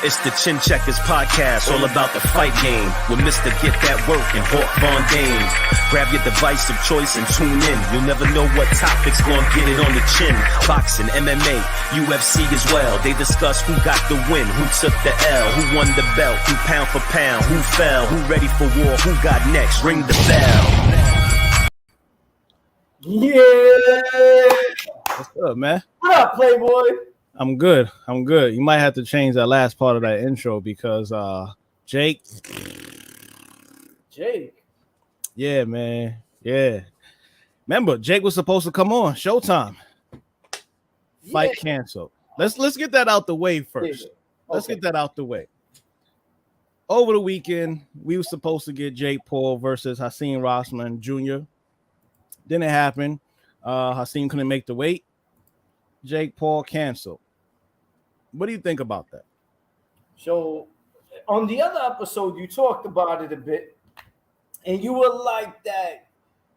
It's the Chin Checkers podcast, all about the fight game. With Mr. Get That Work and Hawk Von Dame. Grab your device of choice and tune in. You'll never know what topics gonna get it on the chin. Boxing, MMA, UFC as well. They discuss who got the win, who took the L, who won the belt, who pound for pound, who fell, who ready for war, who got next. Ring the bell. Yeah. What's up, man? What up, Playboy? I'm good. You might have to change that last part of that intro because Jake. Yeah, man. Yeah. Remember, Jake was supposed to come on Showtime. Fight canceled. Let's get that out the way first. Let's get that out the way. Over the weekend, we were supposed to get Jake Paul versus Hakeem Rossman Jr. Didn't happen. Hakeem couldn't make the weight. Jake Paul canceled. What do you think about that? So, on the other episode, you talked about it a bit, and you were like that.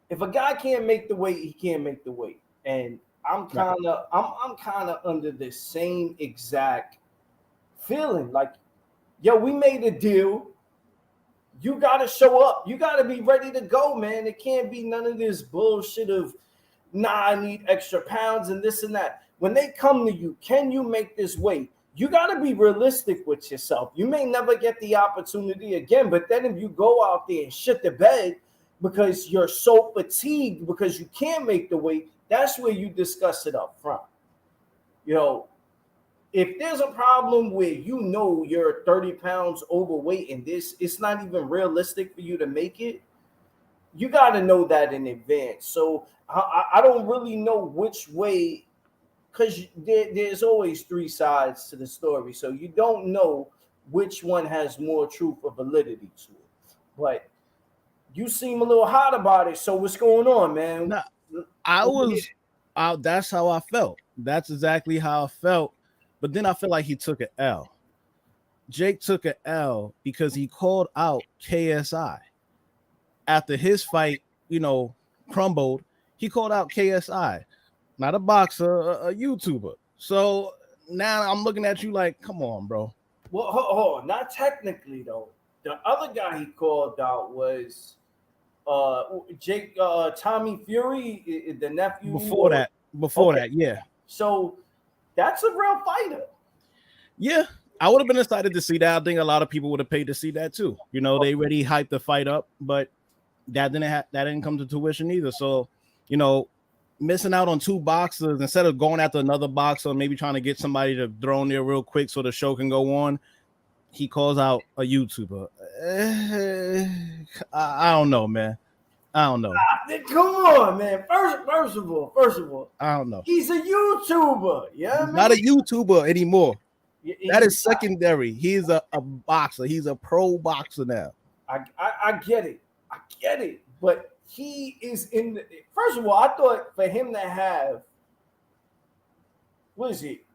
If a guy can't make the weight, he can't make the weight. And I'm kind of under the same exact feeling. Like, yo, we made a deal. You got to show up. You got to be ready to go, man. It can't be none of this bullshit of, I need extra pounds and this and that. When they come to you, can you make this weight? You got to be realistic with yourself. You may never get the opportunity again, but then if you go out there and shit the bed because you're so fatigued because you can't make the weight, that's where you discuss it up front. You know, if there's a problem where you know you're 30 pounds overweight and it's not even realistic for you to make it, you got to know that in advance. So I don't really know which way, because there's always three sides to the story. So you don't know which one has more truth or validity to it. But you seem a little hot about it. So what's going on, man? Nah, that's how I felt. That's exactly how I felt. But then I feel like he took an L. Jake took an L because he called out KSI. After his fight, crumbled, he called out KSI. Not a boxer, a YouTuber. So now I'm looking at you like, come on, bro. Well, hold on. Not technically, though. The other guy he called out was Jake, Tommy Fury, the nephew. Before that, yeah. So that's a real fighter. Yeah, I would have been excited to see that. I think a lot of people would have paid to see that too. They already hyped the fight up, but that didn't come to fruition either. So, missing out on two boxers instead of going after another boxer, maybe trying to get somebody to throw in there real quick so the show can go on. He calls out a YouTuber. I don't know, man. I don't know. Come on, man. First of all, I don't know. He's a YouTuber. Yeah, not a YouTuber anymore. That is secondary. He's a boxer. He's a pro boxer now. I get it. But he is in the, first of all, I thought for him to have, what is it,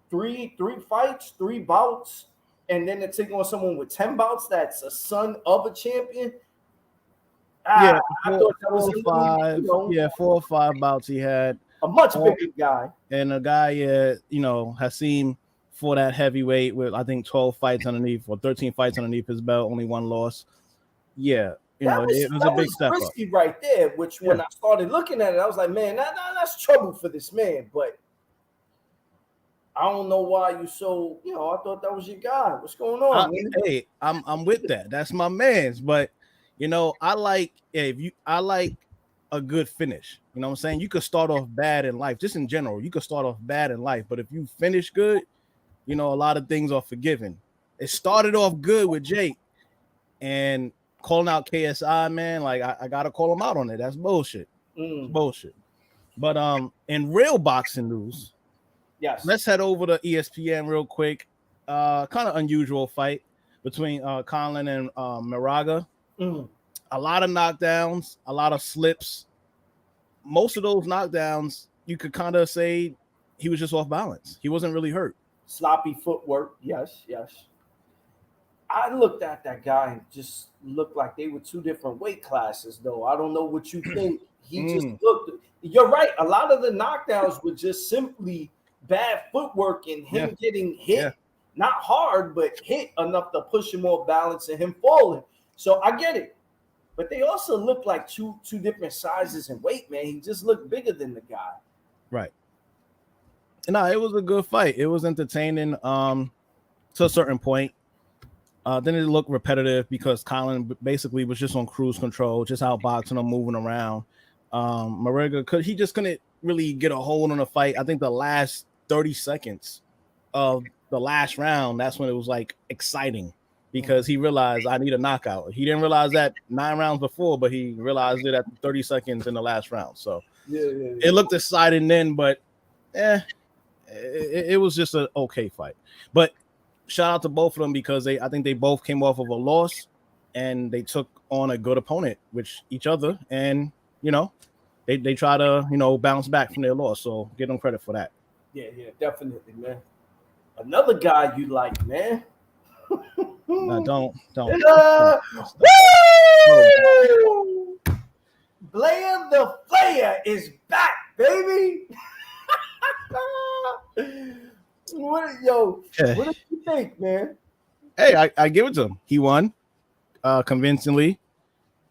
three fights, 3 bouts, and then to take on someone with 10 bouts that's a son of a champion. I thought that was 4 or 5 bouts he had. A much bigger guy. And a guy, Hakeem for that heavyweight with, I think, 12 fights underneath or 13 fights underneath his belt, only 1 loss. Yeah. It was a big step risky right there, which when I started looking at it, I was like, man, that's trouble for this man. But I don't know why you so, I thought that was your guy. What's going on? Hey, I'm with that. That's my man's. But, I like a good finish. You know what I'm saying? You could start off bad in life. Just in general, you could start off bad in life. But if you finish good, a lot of things are forgiven. It started off good with Jake. And calling out KSI, man, like I gotta call him out on it. That's bullshit. Bullshit. But in real boxing news, yes, let's head over to ESPN real quick. Kind of unusual fight between Conlan and Moraga. A lot of knockdowns, a lot of slips. Most of those knockdowns, you could kind of say he was just off balance. He wasn't really hurt. Sloppy footwork. Yes. I looked at that guy and just looked like they were 2 different weight classes, though. I don't know what you think. He just looked. You're right. A lot of the knockdowns were just simply bad footwork and him getting hit not hard, but hit enough to push him off balance and him falling. So I get it. But they also look like two different sizes and weight, man. He just looked bigger than the guy. Right. No, it was a good fight. It was entertaining to a certain point. Then it looked repetitive because Colin basically was just on cruise control, just outboxing him, moving around. McGregor he just couldn't really get a hold on the fight. I think the last 30 seconds of the last round, that's when it was like exciting because he realized I need a knockout. He didn't realize that 9 rounds before, but he realized it at 30 seconds in the last round. So it looked exciting then, but it was just an okay fight. But shout out to both of them because I think they both came off of a loss and they took on a good opponent, which each other, and they try to bounce back from their loss. So give them credit for that. Yeah, definitely, man. Another guy you like, man. No, don't. Blair the Player is back, baby. What did you think, man? Hey, I give it to him. He won convincingly.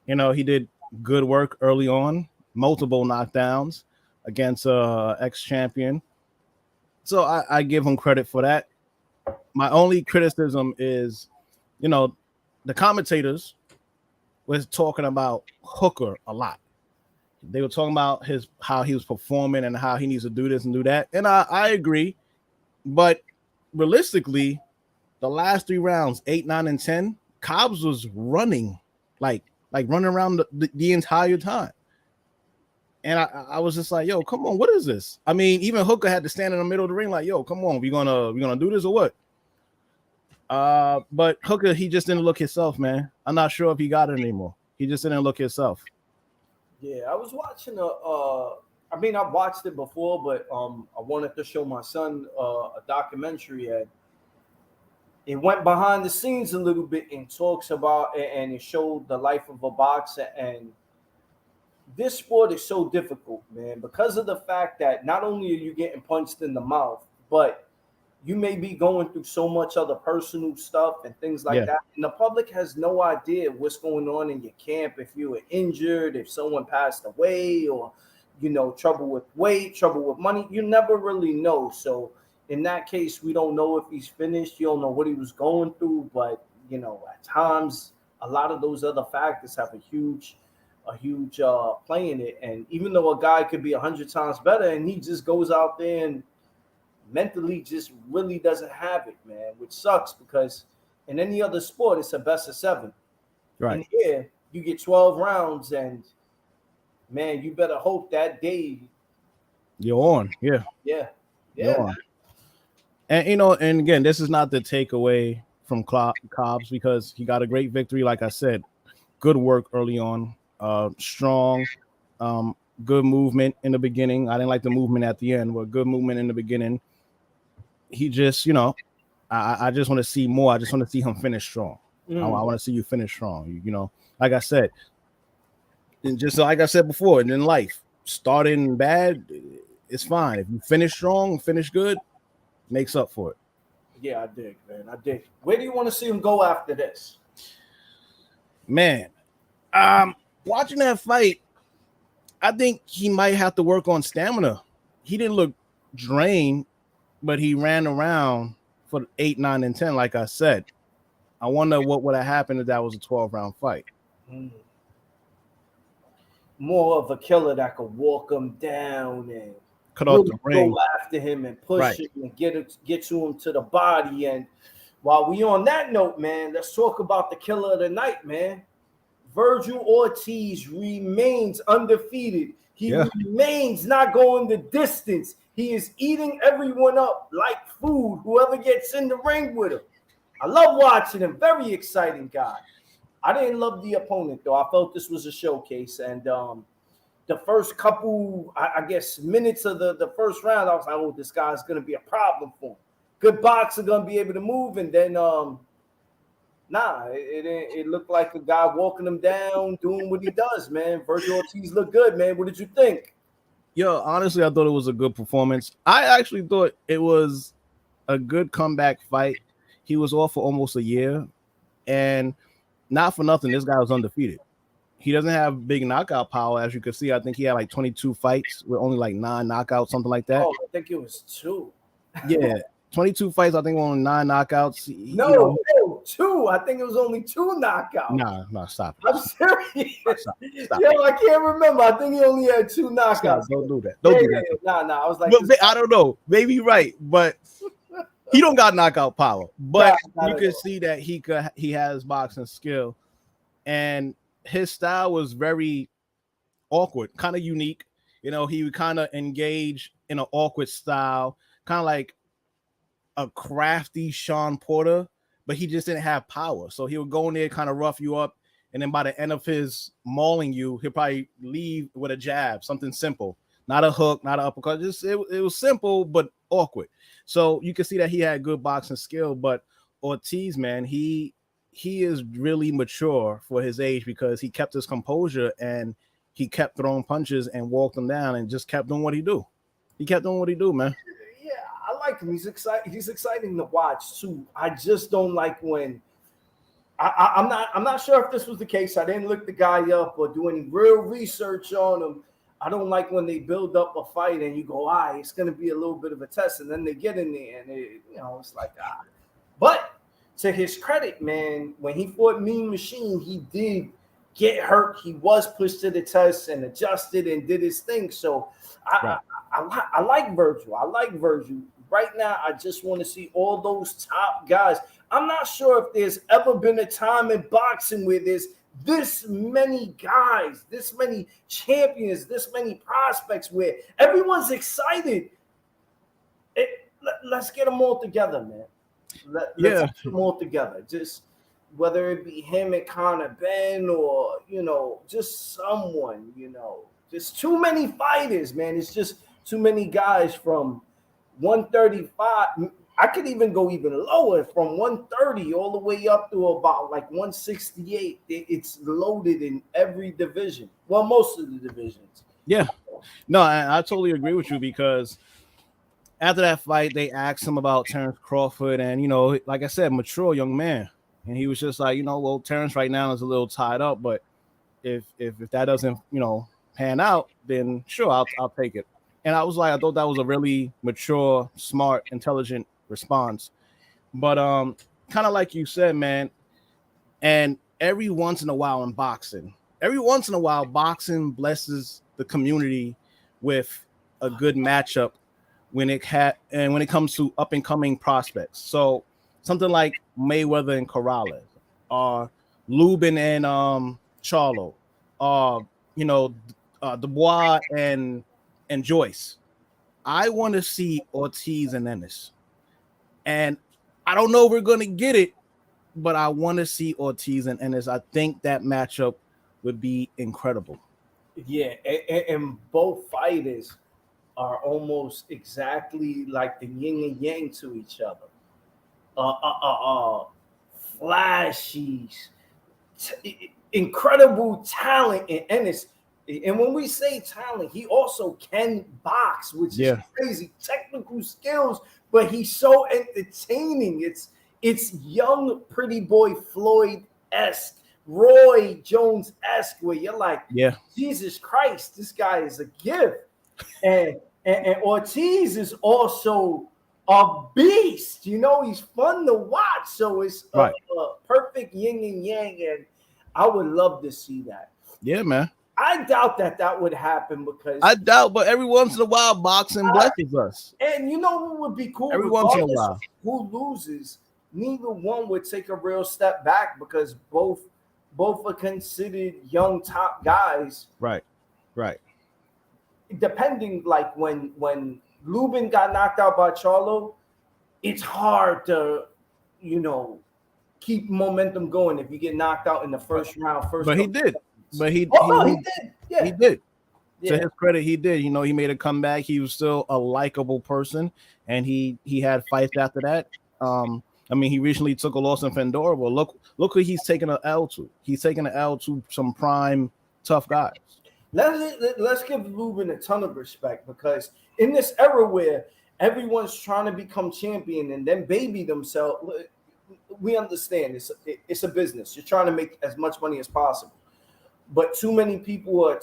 He did good work early on, multiple knockdowns against ex-champion. So I give him credit for that. My only criticism is, the commentators was talking about Hooker a lot. They were talking about how he was performing and how he needs to do this and do that. And I agree. But realistically, the last 3 rounds, 8, 9, and 10, Cobbs was running, like running around the entire time. And I was just like, yo, come on, what is this? I mean, even Hooker had to stand in the middle of the ring like, yo, come on, we gonna do this or what? But Hooker, he just didn't look himself, man. I'm not sure if he got it anymore. He just didn't look himself. Yeah, I was watching I've watched it before, but I wanted to show my son a documentary, and it went behind the scenes a little bit and talks about and it showed the life of a boxer. And this sport is so difficult, man, because of the fact that not only are you getting punched in the mouth, but you may be going through so much other personal stuff and things like that. And the public has no idea what's going on in your camp. If you were injured, if someone passed away, or, trouble with weight, trouble with money, you never really know. So in that case, we don't know if he's finished. You don't know what he was going through. But, at times, a lot of those other factors have a huge play in it. And even though a guy could be 100 times better and he just goes out there and mentally just really doesn't have it, man, which sucks because in any other sport, it's a best of 7. Right. And here, you get 12 rounds and, man, you better hope that day you're on. Yeah. You're on. And, and again, this is not the takeaway from Cobbs because he got a great victory. Like I said, good work early on, strong, good movement in the beginning. I didn't like the movement at the end, but good movement in the beginning. He just, I just want to see more. I just want to see him finish strong. I want to see you finish strong. Like I said, and just like I said before, and in life, starting bad, it's fine. If you finish strong, finish good, makes up for it. Yeah, I dig, man. I dig. Where do you want to see him go after this? Man, watching that fight, I think he might have to work on stamina. He didn't look drained, but he ran around for 8, 9, and 10, like I said. I wonder what would have happened if that was a 12-round fight. More of a killer that could walk him down and cut off the ring, go after him and push him and get to him to the body. And while we on that note, man, let's talk about the killer of the night, man. Vergil Ortiz remains undefeated. He remains not going the distance. He is eating everyone up like food, whoever gets in the ring with him. I love watching him. Very exciting guy. I didn't love the opponent, though. I felt this was a showcase. And the first couple, I guess, minutes of the first round, I was like, oh, this guy's going to be a problem for him. Good boxer, going to be able to move. And then, it looked like a guy walking him down, doing what he does, man. Vergil Ortiz looked good, man. What did you think? Yo, honestly, I thought it was a good performance. I actually thought it was a good comeback fight. he was off for almost a year, and not for nothing, this guy was undefeated. He doesn't have big knockout power, as you can see. I think he had like 22 fights with only like 9 knockouts, something like that. Oh, I think it was 2. Yeah, 22 fights. I think only 9 knockouts. No, 2. I think it was only 2 knockouts. Nah, stop it. I'm serious. Stop Yo, I can't remember. I think he only had 2 knockouts. Stop, don't do that. Don't do that. Nah. I was like, but I don't know. Maybe right, but he don't got knockout power. But you can see that he has boxing skill, and his style was very awkward, kind of unique. You know, he would kind of engage in an awkward style, kind of like a crafty Sean Porter, but he just didn't have power. So he would go in there, kind of rough you up, and then by the end of his mauling you, he'll probably leave with a jab, something simple, not a hook, not an uppercut. Just it was simple but awkward. So you can see that he had good boxing skill. But Ortiz, man, he is really mature for his age because he kept his composure and he kept throwing punches and walked them down and just kept doing what he do. He kept doing what he do, man. Yeah, I like him. He's exciting to watch too. I just don't like when I'm not sure if this was the case. I didn't look the guy up or do any real research on him. I don't like when they build up a fight and you go, it's going to be a little bit of a test, and then they get in there and it's like But to his credit, man, when he fought Mean Machine, he did get hurt. He was pushed to the test and adjusted and did his thing. So I like Vergil. I like Vergil. Right now, I just want to see all those top guys. I'm not sure if there's ever been a time in boxing where there's this many guys, this many champions, this many prospects where everyone's excited. Let's get them all together, man. Let's get them all together. Just whether it be him and Conor Ben or, just someone, just too many fighters, man. It's just too many guys from 135. I could even go even lower, from 130 all the way up to about like 168. It's loaded in every division. Well, most of the divisions. Yeah. No, I totally agree with you because after that fight, they asked him about Terrence Crawford, and like I said, mature young man, and he was just like, well, Terrence right now is a little tied up, but if that doesn't pan out, then sure, I'll take it. And I thought that was a really mature, smart, intelligent response. But kind of like you said, man, and every once in a while boxing blesses the community with a good matchup when it comes to up and coming prospects. So something like Mayweather and Corrales, or Lubin and Charlo, Dubois and Joyce. I want to see Ortiz and Ennis. And I don't know if we're going to get it, but I want to see Ortiz and Ennis. I think that matchup would be incredible. Yeah, and both fighters are almost exactly like the yin and yang to each other. Flashy, incredible talent in Ennis. And when we say talent, he also can box, which is crazy. Technical skills, but he's so entertaining. It's young, pretty boy Floyd-esque, Roy Jones-esque, where you're like, Jesus Christ, this guy is a gift. And Ortiz is also a beast. He's fun to watch. So it's a perfect yin and yang, and I would love to see that. Yeah, man. I doubt that would happen because but every once in a while, boxing blesses us. And what would be cool? Every once in a while, who loses, neither one would take a real step back because both are considered young top guys. Right. Depending, like when Lubin got knocked out by Charlo, it's hard to keep momentum going if you get knocked out in the first round. But he did. But he did. Yeah. He did. To his credit, he did. He made a comeback. He was still a likable person, and he had fights after that. He recently took a loss in Fandora, but look who he's taking an L to. He's taking an L to some prime tough guys. Let's give Lubin a ton of respect because in this era where everyone's trying to become champion and then baby themselves, we understand it's a business. You're trying to make as much money as possible. But too many people are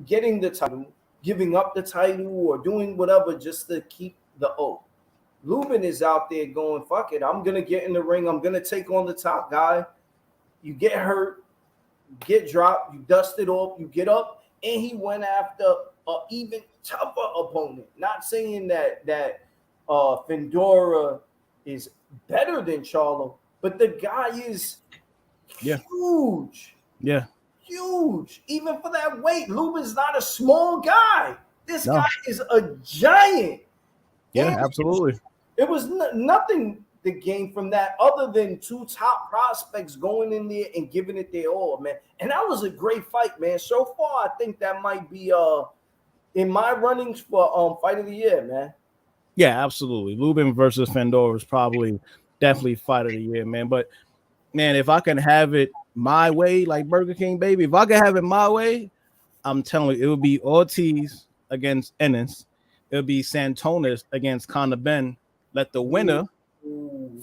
getting the title, giving up the title, or doing whatever just to keep the O. Lubin is out there going, fuck it, I'm going to get in the ring. I'm going to take on the top guy. You get hurt, get dropped, you dust it off, you get up, and he went after an even tougher opponent. Not saying that Fedora is better than Charlo, but the guy is huge. Yeah. Huge. Even for that weight, Lubin's not a small guy. This guy is a giant. Yeah, And absolutely. It was nothing to gain from that other than two top prospects going in there and giving it their all, man. And that was a great fight, man. So far, I think that might be in my runnings for fight of the year, man. Yeah, absolutely. Lubin versus Fedor is definitely fight of the year, man. But man, if I can have it my way, like Burger King, baby, if I can have it my way, I'm telling you, it would be Ortiz against Ennis. It would be Santonis against Conor Ben. Let the winner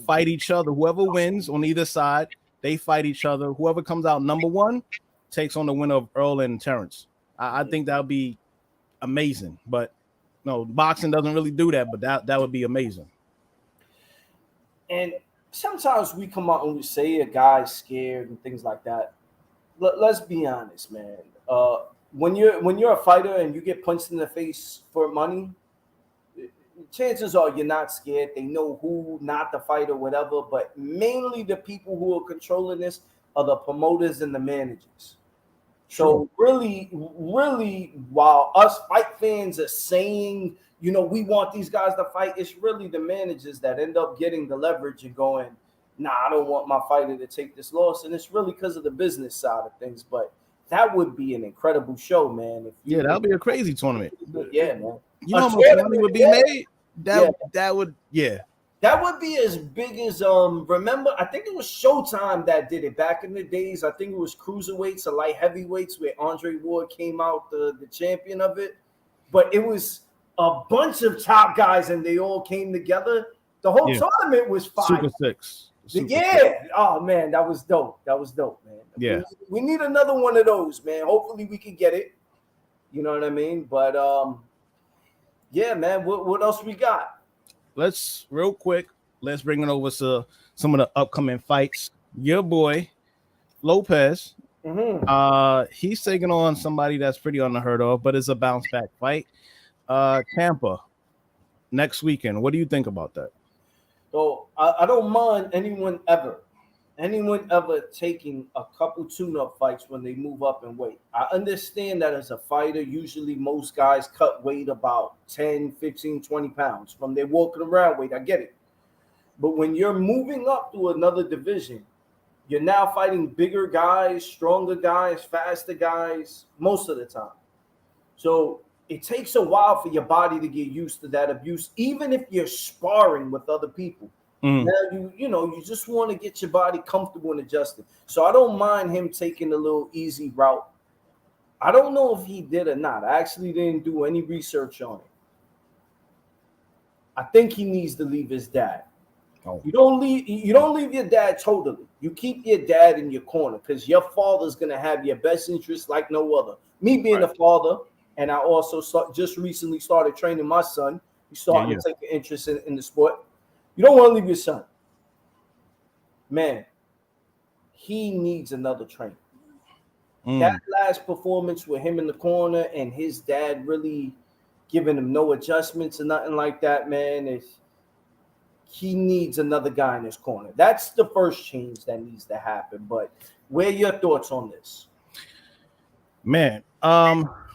fight each other. Whoever wins on either side, they fight each other. Whoever comes out number one takes on the winner of Earl and Terrence. I think that would be amazing. But no, boxing doesn't really do that, but that would be amazing. And sometimes we come out and we say a guy's scared and things like that. Let's be honest, man. When you're a fighter and you get punched in the face for money, chances are you're not scared. They know who not to fight or whatever, but mainly the people who are controlling this are the promoters and the managers. So really, while us fight fans are saying, you know, we want these guys to fight, it's really the managers that end up getting the leverage and going, nah, I don't want my fighter to take this loss. And it's really because of the business side of things. But that would be an incredible show, man. That would be a crazy tournament. Yeah, man. You know how much money would be made? That would That would be as big as remember, I think it was Showtime that did it back in the days. I think it was cruiserweights or light heavyweights where Andre Ward came out the champion of it. But it was a bunch of top guys and they all came together. The whole tournament was fire. Super Six. Oh man, that was dope. That was dope, man. Yeah. We need another one of those, man. Hopefully we can get it. You know what I mean? But yeah, man, what else we got? Let's bring it over to some of the upcoming fights. Your boy Lopez, he's taking on somebody that's pretty unheard of, but it's a bounce back fight. Tampa next weekend. What do you think about that? So I don't mind anyone ever taking a couple tune-up fights when they move up in weight. I understand that as a fighter, usually most guys cut weight about 10, 15, 20 pounds from their walking around weight. I get it. But when you're moving up to another division, you're now fighting bigger guys, stronger guys, faster guys, most of the time. So it takes a while for your body to get used to that abuse, even if you're sparring with other people. Now you just want to get your body comfortable and adjusted. So I don't mind him taking a little easy route. I don't know if he did or not. I actually didn't do any research on it. I think he needs to leave his dad. Oh. You don't leave your dad totally. You keep your dad in your corner because your father's gonna have your best interest like no other. Me being a father, and I also just recently started training my son. He's starting to take an interest in the sport. You don't want to leave your son. Man, he needs another trainer. That last performance with him in the corner and his dad really giving him no adjustments or nothing like that, man, he needs another guy in his corner. That's the first change that needs to happen. But what are your thoughts on this? Man,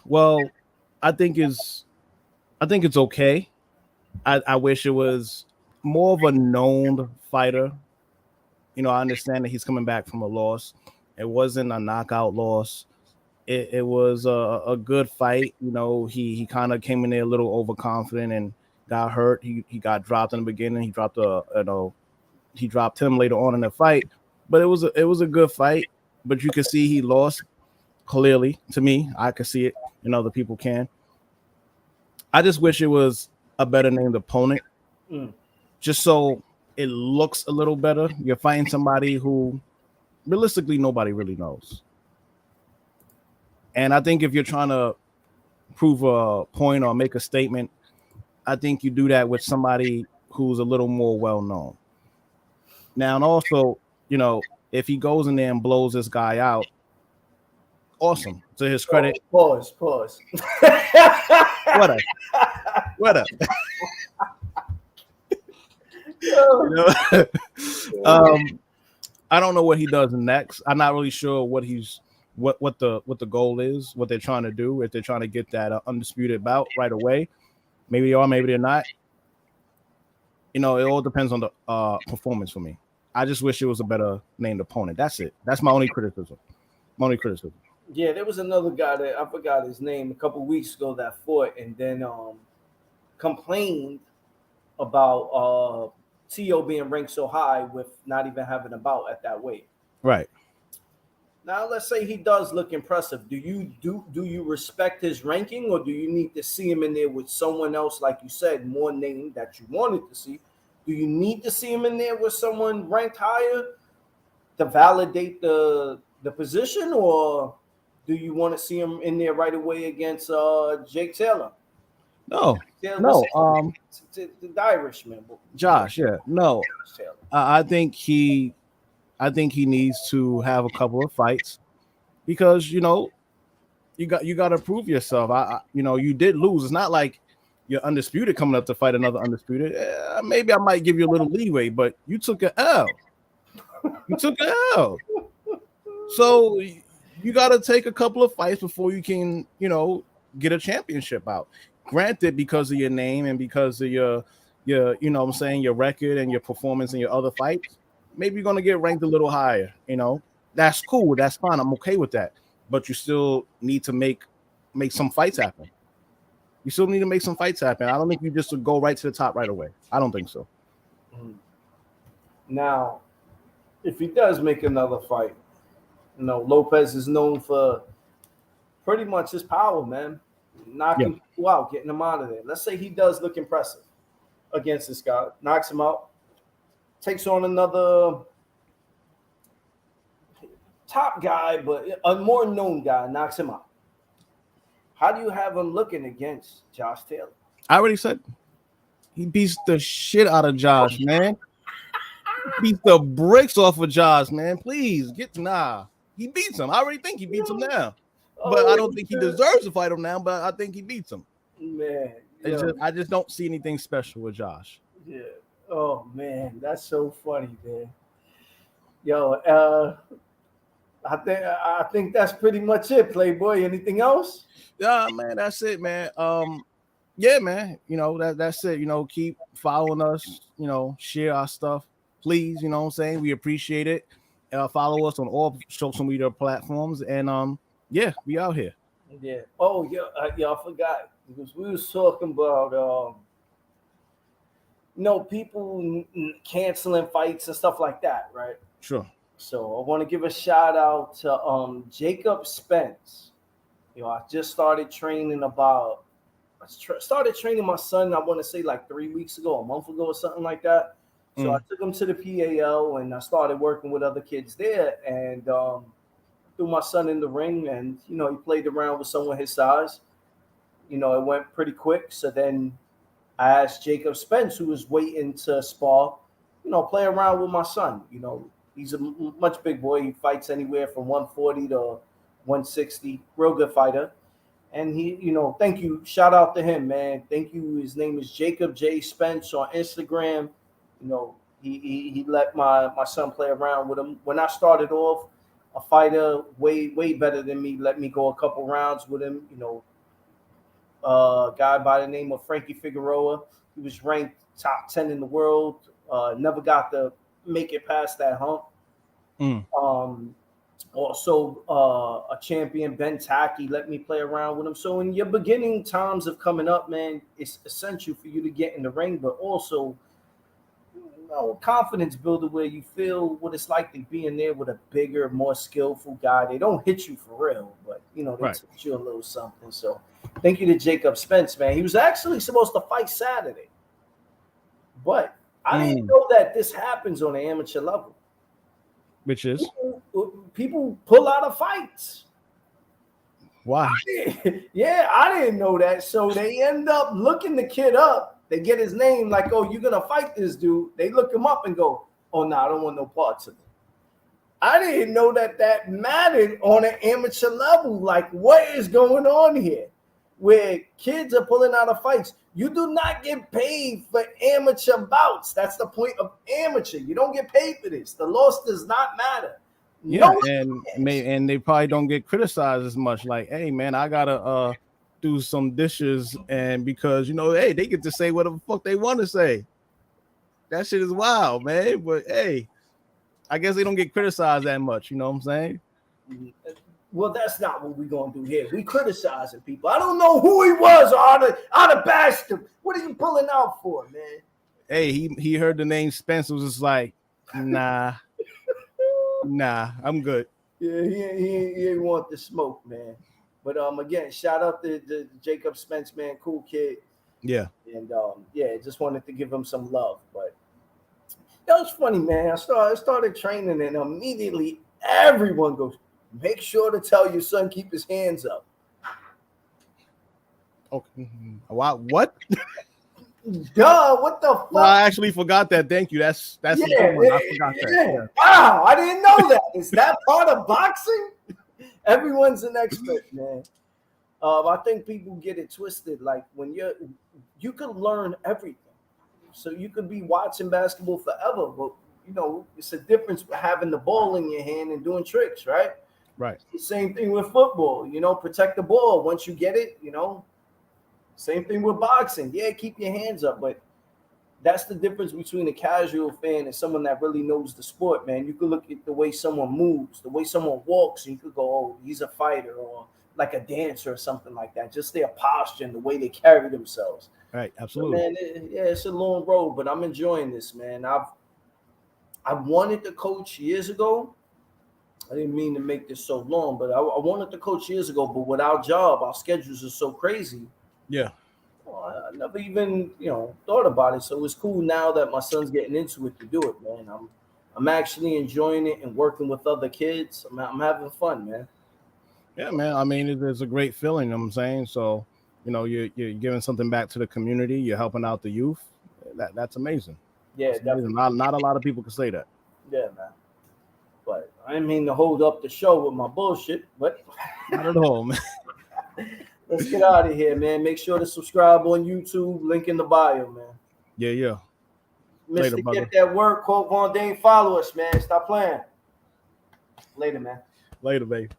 well, I think it's okay. I wish it was more of a known fighter. You know, I understand that he's coming back from a loss. It wasn't a knockout loss. It was a good fight. You know, he kind of came in there a little overconfident and got hurt. He got dropped in the beginning. He dropped him later on in the fight. But it was a good fight. But you could see he lost clearly. To me, I could see it, and other people can. I just wish it was a better named opponent. Just so it looks a little better. You're fighting somebody who realistically nobody really knows. And I think if you're trying to prove a point or make a statement, I think you do that with somebody who's a little more well known. Now, and also, if he goes in there and blows this guy out, awesome. To his credit. Pause. What up? I don't know what he does next. I'm not really sure what the goal is, what they're trying to do. If they're trying to get that undisputed bout right away, maybe they are, maybe they're not. It all depends on the performance for me. I just wish it was a better named opponent. That's it. That's my only criticism. Yeah, there was another guy that I forgot his name a couple weeks ago that fought and then complained about T.O. being ranked so high with not even having a bout at that weight. Right. Now, let's say he does look impressive. Do you respect his ranking, or do you need to see him in there with someone else, like you said, more named that you wanted to see? Do you need to see him in there with someone ranked higher to validate the position, or do you want to see him in there right away against Jake Taylor? No. The Irishman. Josh, yeah. No. I think he needs to have a couple of fights because you got to prove yourself. You did lose. It's not like you're undisputed coming up to fight another undisputed. Maybe I might give you a little leeway, but you took an L. So you got to take a couple of fights before you can, get a championship out. Granted, because of your name and because of your your record and your performance in your other fights, maybe you're going to get ranked a little higher. That's cool. That's fine. I'm okay with that. But you still need to make some fights happen. I don't think you just would go right to the top right away. I don't think so. Now, if he does make another fight, Lopez is known for pretty much his power, man. Knocking people out, getting them out of there. Let's say he does look impressive against this guy, knocks him out, takes on another top guy, but a more known guy, knocks him out. How do you have him looking against Josh Taylor? I already said he beats the shit out of Josh, man. Beats the bricks off of Josh, man. Please he beats him. I already think he beats him now. But I don't think he deserves to fight him now, but I think he beats him. Man. I just don't see anything special with Josh. Yeah. Oh, man. That's so funny, man. Yo, I think that's pretty much it, Playboy. Anything else? Yeah, man. That's it, man. Yeah, man. That's it. Keep following us, share our stuff. Please, what I'm saying? We appreciate it. Follow us on all social media platforms. And yeah, we out here. Yeah. Oh, yeah. I forgot because we was talking about people canceling fights and stuff like that, right? Sure. So I want to give a shout out to Jacob Spence. I just started training started training my son, I want to say like 3 weeks ago, a month ago or something like that. So I took him to the PAL and I started working with other kids there and threw my son in the ring and, he played around with someone his size. It went pretty quick. So then I asked Jacob Spence, who was waiting to spar, play around with my son. He's a much big boy. He fights anywhere from 140 to 160. Real good fighter. And he, thank you. Shout out to him, man. Thank you. His name is Jacob J. Spence on Instagram. He let my son play around with him. When I started off, a fighter way better than me let me go a couple rounds with him. A guy by the name of Frankie Figueroa. He was ranked top 10 in the world. Never got to make it past that hump. Also, a champion, Ben Tacky, let me play around with him. So in your beginning times of coming up, man, it's essential for you to get in the ring, but also confidence builder where you feel what it's like to be in there with a bigger, more skillful guy. They don't hit you for real, but they teach you a little something. So thank you to Jacob Spence, man. He was actually supposed to fight Saturday, but I didn't know that this happens on the amateur level. Which is people pull out of fights. Why? Yeah, I didn't know that. So they end up looking the kid up. They get his name, like, oh, you're gonna fight this dude. They look him up and go, oh no, I don't want no parts of it. I didn't know that mattered on an amateur level. Like, what is going on here? Where kids are pulling out of fights. You do not get paid for amateur bouts. That's the point of amateur. You don't get paid for this. The loss does not matter. Yeah, and they probably don't get criticized as much. Like, hey man, I gotta do some dishes, and because hey, they get to say whatever the fuck they want to say. That shit is wild, man. But hey, I guess they don't get criticized that much. You know what I'm saying? Well, that's not what we're gonna do here. We criticizing people. I don't know who he was, or I'd have bashed him. What are you pulling out for, man? Hey, he heard the name Spence, was just like, nah, I'm good. Yeah, he ain't want the smoke, man. But again, shout out to Jacob Spence, man, cool kid. Yeah. And just wanted to give him some love. But that was funny, man. I started training, and immediately everyone goes, make sure to tell your son keep his hands up. Okay. What? Duh, what the fuck? No, I actually forgot that. Thank you. That's I forgot that. Wow, I didn't know that. Is that part of boxing? Everyone's an expert, man. I think people get it twisted. Like when you could learn everything. So you could be watching basketball forever, but it's a difference with having the ball in your hand and doing tricks, right? Right. Same thing with football. Protect the ball once you get it. Same thing with boxing. Yeah, keep your hands up, but that's the difference between a casual fan and someone that really knows the sport, man. You could look at the way someone moves, the way someone walks, and you could go, oh, he's a fighter, or like a dancer or something like that. Just their posture and the way they carry themselves. Right, absolutely. So, man, it's a long road, but I'm enjoying this, man. I wanted to coach years ago. I didn't mean to make this so long, but I wanted to coach years ago, but with our job, our schedules are so crazy. Yeah. Well, I never even, thought about it. So it's cool now that my son's getting into it to do it, man. I'm actually enjoying it and working with other kids. I'm having fun, man. Yeah, man. I mean, it's a great feeling, you know what I'm saying? So, you're giving something back to the community. You're helping out the youth. That's amazing. Yeah, definitely. Not a lot of people can say that. Yeah, man. But I didn't mean to hold up the show with my bullshit, but not at all, man. Let's get out of here, man. Make sure to subscribe on YouTube. Link in the bio, man. Yeah. Mr. Get That Work, Colt Von Dane. Follow us, man. Stop playing. Later, man. Later, babe.